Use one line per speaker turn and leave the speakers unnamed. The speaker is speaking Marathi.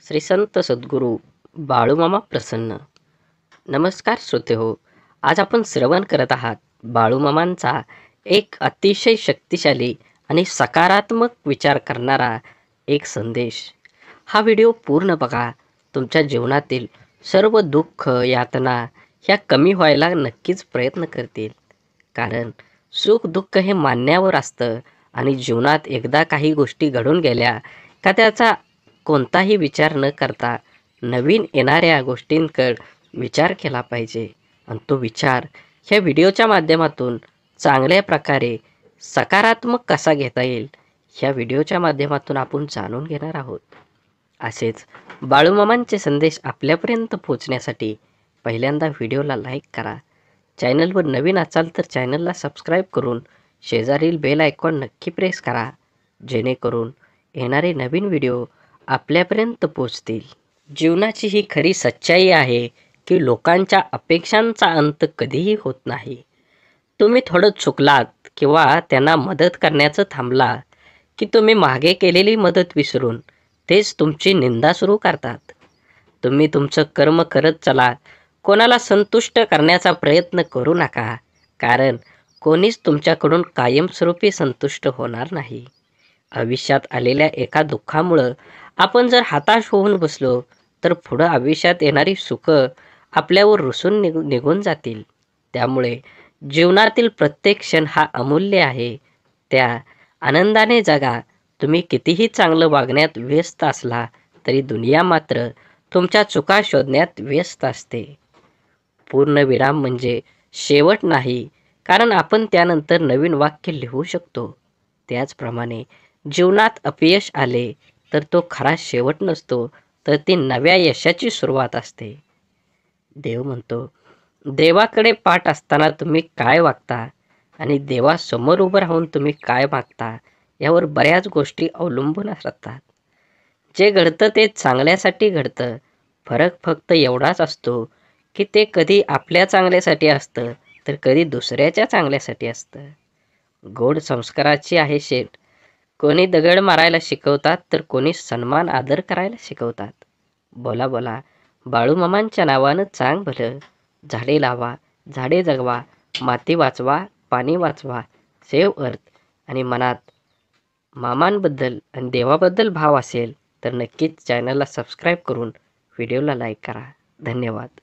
श्री संत सद्गुरू बाळूमामा प्रसन्न. नमस्कार श्रोतेहो, आज आपण श्रवण करत आहात बाळूमामांचा एक अतिशय शक्तिशाली आणि सकारात्मक विचार करणारा एक संदेश. हा व्हिडिओ पूर्ण बघा. तुमच्या जीवनातील सर्व दुःख यातना ह्या कमी व्हायला नक्कीच प्रयत्न करतील. कारण सुख दुःख हे मान्यावर असतं आणि जीवनात एकदा काही गोष्टी घडून गेल्या का त्याचा कोणताही विचार न करता नवीन येणाऱ्या गोष्टींकडे विचार केला पाहिजे. आणि तो विचार ह्या व्हिडिओच्या माध्यमातून चांगल्या प्रकारे सकारात्मक कसा घेता येईल ह्या व्हिडिओच्या माध्यमातून आपण जाणून घेणार आहोत. असेच बाळूमामांचे संदेश आपल्यापर्यंत पोहोचण्यासाठी पहिल्यांदा व्हिडिओला लाईक करा. चॅनलवर नवीन असाल तर चॅनलला सबस्क्राईब करून शेजारील बेल आयकॉन नक्की प्रेस करा, जेणेकरून येणारे नवीन व्हिडिओ आपल्यापर्यंत पोहोचतील. जीवनाची ही खरी सच्चाई आहे की लोकांच्या अपेक्षांचा अंत कधीही होत नाही. तुम्ही थोडं चुकलात किंवा त्यांना मदत करण्याचं थांबला की तुम्ही मागे केलेली मदत विसरून तेच तुमची निंदा सुरू करतात. तुम्ही तुमचं कर्म करत चला, कोणाला संतुष्ट करण्याचा प्रयत्न करू नका, कारण कोणीच तुमच्याकडून कायमस्वरूपी संतुष्ट होणार नाही. आयुष्यात आलेल्या एका दुःखामुळं आपण जर हताश होऊन बसलो तर पुढं आयुष्यात येणारी सुखं आपल्यावर रुसून निघून जातील. त्यामुळे जीवनातील प्रत्येक क्षण हा अमूल्य आहे. त्या आनंदाने जगा. तुम्ही कितीही चांगलं वागण्यात व्यस्त असला तरी दुनिया मात्र तुमच्या चुका शोधण्यात व्यस्त असते. पूर्णविराम म्हणजे शेवट नाही, कारण आपण त्यानंतर नवीन वाक्य लिहू शकतो. त्याचप्रमाणे जीवनात अपयश आले तर तो खरा शेवट नसतो, तर ती नव्या यशाची सुरुवात असते. देव म्हणतो, देवाकडे पाठ असताना तुम्ही काय वागता आणि देवासमोर उभं राहून तुम्ही काय मागता यावर बऱ्याच गोष्टी अवलंबून असतात. जे घडतं ते चांगल्यासाठी घडतं. फरक फक्त एवढाच असतो की ते कधी आपल्या चांगल्यासाठी असतं तर कधी दुसऱ्याच्या चांगल्यासाठी असतं. गोड संस्काराची आहे शेत. कोणी दगड मारायला शिकवतात तर कोणी सन्मान आदर करायला शिकवतात. बोला बोला बाळूमामांच्या नावानं चांग भलं. झाडे लावा, झाडे जगवा, माती वाचवा, पाणी वाचवा, सेव्ह अर्थ. आणि मनात मामांबद्दल आणि देवाबद्दल भाव असेल तर नक्कीच चॅनलला सबस्क्राईब करून व्हिडिओला लाईक करा. धन्यवाद.